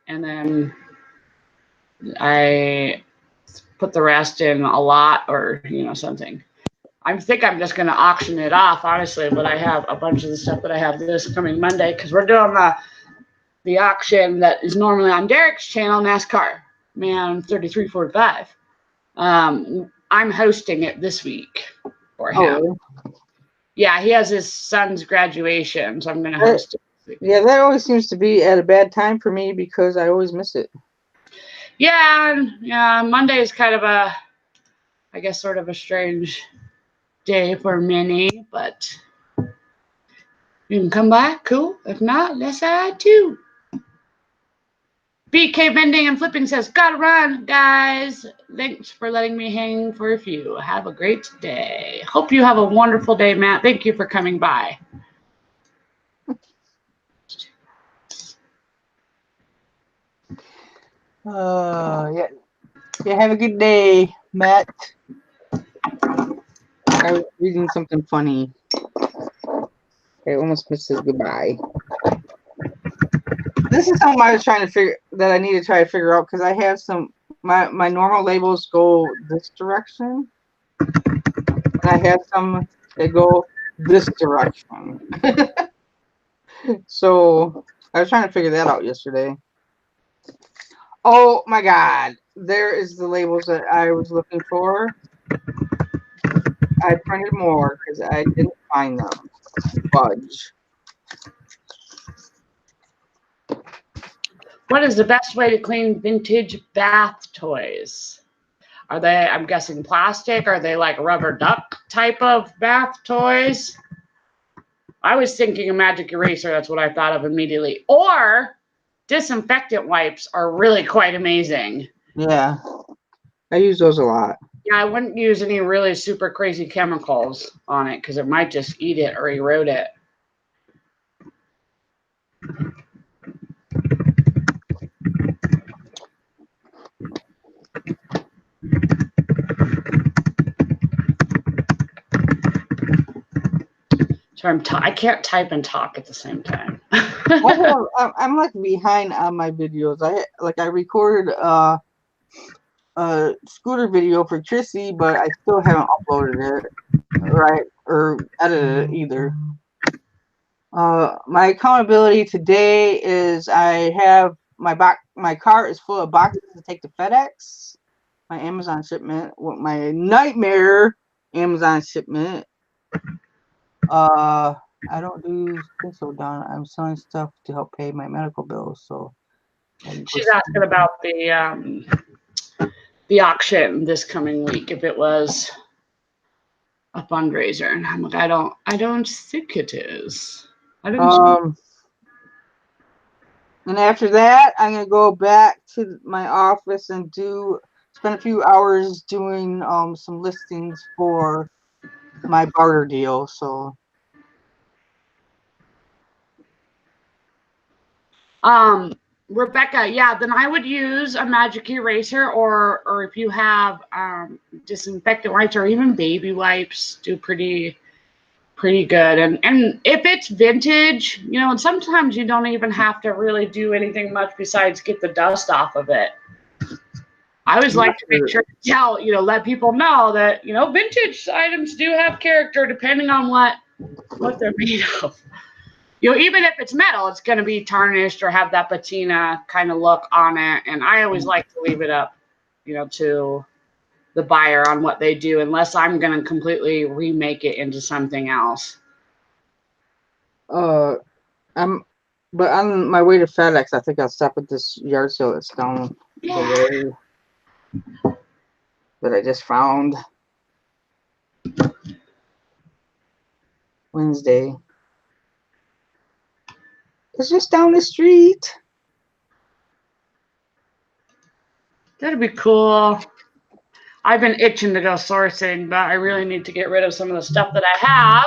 and then I put the rest in a lot or something. I think I'm just going to auction it off, honestly, but I have a bunch of the stuff that I have this coming Monday, because we're doing the auction that is normally on Derek's channel, NASCAR Man 3345. I'm hosting it this week for him. Oh. Yeah, he has his son's graduation, so I'm going to host it this week. Yeah, that always seems to be at a bad time for me because I always miss it. Yeah, Monday is kind of I guess, sort of a strange day for many, but you can come by, cool. If not, that's all right too. BK Vending and Flipping says, gotta run, guys. Thanks for letting me hang for a few. Have a great day. Hope you have a wonderful day, Matt. Thank you for coming by. Yeah, have a good day, Matt. I was reading something funny. I almost missed his goodbye. This is something I was trying to figure that I need to try to figure out because I have some my normal labels go this direction, and I have some that go this direction. So I was trying to figure that out yesterday. Oh my God! There is the labels that I was looking for. I printed more because I didn't find them. Fudge. What is the best way to clean vintage bath toys? Are they, I'm guessing, plastic? Are they like rubber duck type of bath toys? I was thinking a magic eraser. That's what I thought of immediately. Or disinfectant wipes are really quite amazing. Yeah, I use those a lot. Yeah, I wouldn't use any really super crazy chemicals on it because it might just eat it or erode it. So I can't type and talk at the same time. I'm like behind on my videos. I recorded a scooter video for Trissy, but I still haven't uploaded it, right, or edited it either. My accountability today is I have my car is full of boxes to take to FedEx, my Amazon shipment, my nightmare Amazon shipment. I don't do so Don. I'm selling stuff to help pay my medical bills. So she's asking about the auction this coming week, if it was a fundraiser, and I'm like, I don't think it is. And after that, I'm gonna go back to my office and spend a few hours doing some listings for my barter deal. So Rebecca, yeah, then I would use a magic eraser, or if you have disinfectant wipes or even baby wipes, do pretty good. And if it's vintage, and sometimes you don't even have to really do anything much besides get the dust off of it. I always like to make sure to let people know that, vintage items do have character depending on what they're made of. Even if it's metal, it's going to be tarnished or have that patina kind of look on it. And I always like to leave it up, to the buyer on what they do, unless I'm going to completely remake it into something else. I'm, but on my way to FedEx, I think I'll stop at this yard sale that's down the Yeah. way that I just found Wednesday. It's just down the street. That'd be cool. I've been itching to go sourcing, but I really need to get rid of some of the stuff that I have.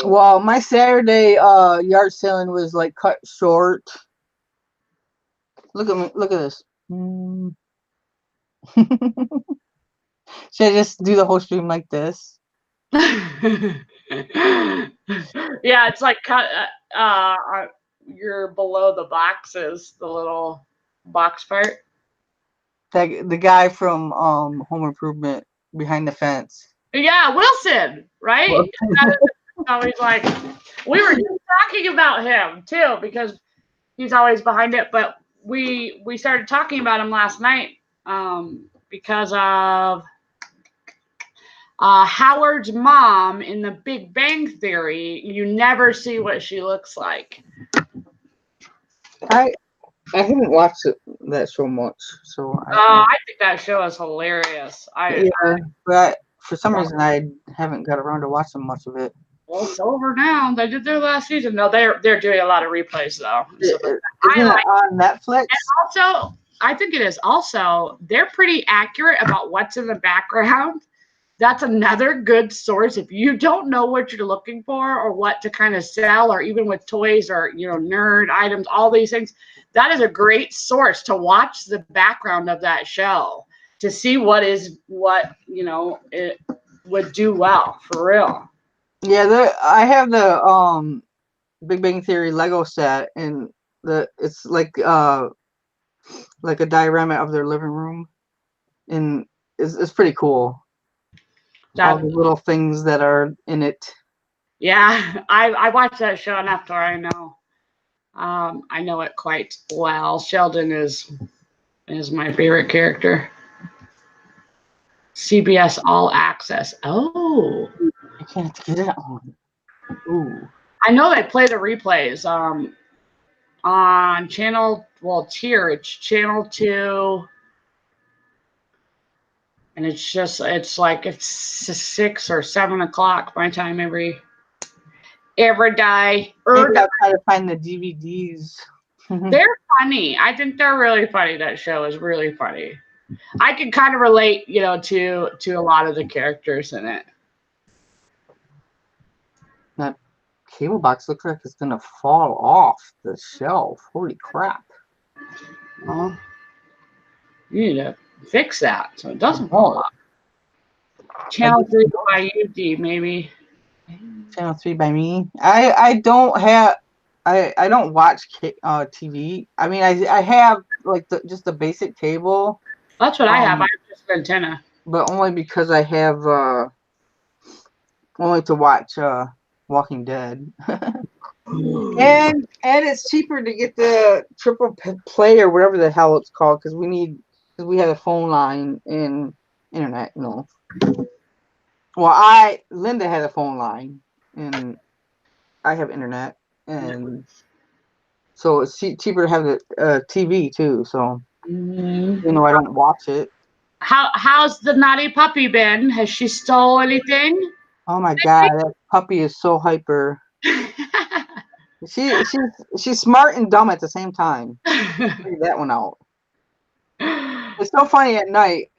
Well, my Saturday yard selling was like cut short. Look at me. Look at this. Should I just do the whole stream like this? Yeah, it's like cut. You're below the boxes, the little box part. The guy from Home Improvement behind the fence. Yeah, Wilson, right? Always like we were just talking about him too because he's always behind it. But we started talking about him last night because of Howard's mom in The Big Bang Theory. You never see what she looks like. I haven't watched that show much, so I think that show is hilarious. but for some reason I haven't got around to watching much of it. Well, it's over now. They did their last season. No, they're doing a lot of replays though. So Isn't it on Netflix? And also, I think it is also, they're pretty accurate about what's in the background. That's another good source. If you don't know what you're looking for or what to kind of sell, or even with toys or, nerd items, all these things, that is a great source to watch the background of that show to see what it would do well, for real. Yeah, I have the Big Bang Theory Lego set, and it's like a diorama of their living room, and it's pretty cool. All the little things that are in it. Yeah, I watched that show enough to where I know it quite well. Sheldon is my favorite character. CBS All Access. Oh, I can't get it on. Ooh. I know they play the replays on channel. Well, here it's channel 2, and it's like it's 6 or 7 o'clock my time every day. Maybe I'll try to find the DVDs. They're funny. I think they're really funny. That show is really funny. I can kind of relate, to a lot of the characters in it. That cable box looks like it's gonna fall off the shelf. Holy crap! Well, you need to fix that so it doesn't fall off. Channel 3 by UD, maybe. Channel 3 by me. I don't have. I don't watch TV. I mean, I have like just the basic cable. That's what I have. I have just an antenna. But only because I have only to watch Walking Dead. and it's cheaper to get the triple play or whatever the hell it's called because we have a phone line and internet. Well, Linda had a phone line and I have internet, and so it's cheaper to have the TV too. So I don't watch it. How's the naughty puppy been? Has she stole anything? Oh my god, that puppy is so hyper. She's smart and dumb at the same time. Figure that one out. It's so funny at night.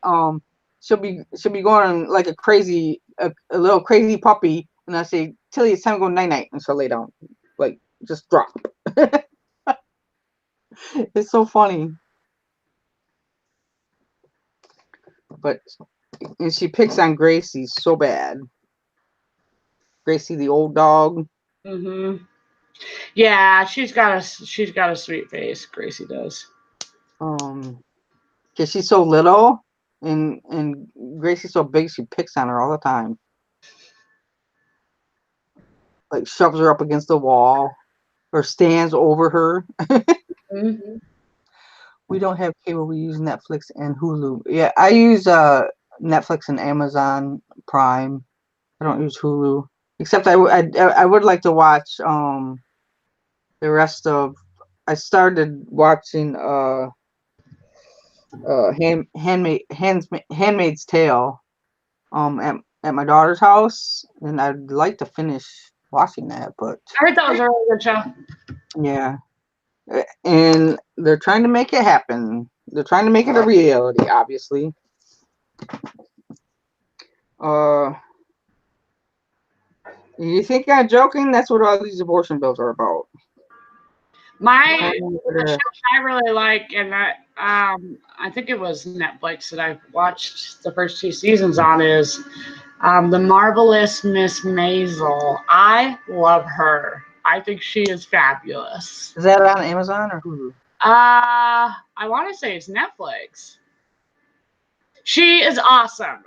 She'll be going like a little crazy puppy, and I say, Tilly, it's time to go night night, and she'll lay down, like just drop. It's so funny. And she picks on Gracie so bad. Gracie, the old dog. Yeah, she's got a sweet face. Gracie does. Because she's so little, and Gracie's so big, she picks on her all the time. Like shoves her up against the wall, or stands over her. We don't have cable. We use Netflix and Hulu. Yeah, I use Netflix and Amazon Prime. I don't use Hulu. Except I would like to watch the rest of. I started watching Handmaid's Tale at my daughter's house, and I'd like to finish watching that, but I heard that was a really good show. yeah. And they're trying to make it happen. They're trying to make it a reality, obviously. You think I'm joking? That's what all these abortion bills are about. The show I really like, and I think it was Netflix that I watched the first 2 seasons on, is The Marvelous Miss Maisel. I love her. I think she is fabulous. Is that on Amazon or Hulu? I want to say it's Netflix. She is awesome.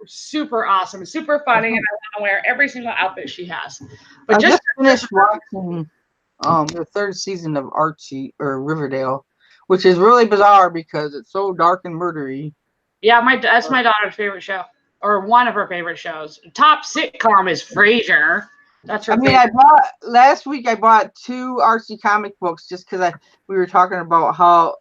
Super awesome. Super funny, and I want to wear every single outfit she has. But I just finished watching the 3rd season of Archie or Riverdale, which is really bizarre because it's so dark and murdery. Yeah, that's my daughter's favorite show, or one of her favorite shows. Top sitcom is Frasier. That's her. Last week I bought 2 Archie comic books just because we were talking about how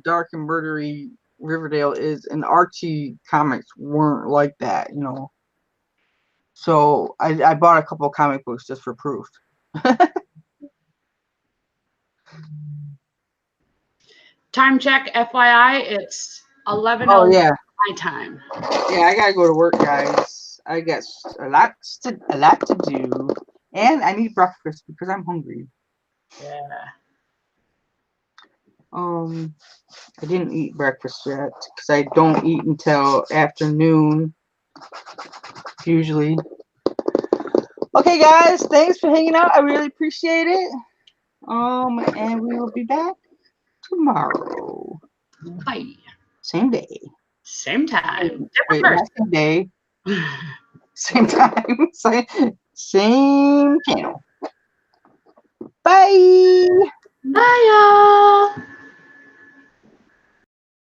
dark and murdery Riverdale is, and Archie comics weren't like that, you know. So I bought a couple of comic books just for proof. Time check, FYI, it's 11:00 my time. Yeah, I gotta go to work, guys. I got a lot to do, and I need breakfast because I'm hungry. Yeah. I didn't eat breakfast yet because I don't eat until afternoon, usually. Okay, guys, thanks for hanging out. I really appreciate it. And we will be back tomorrow. Bye. Same day. Same time. Wait, not same day. Same time. Same channel. Bye. Bye, y'all.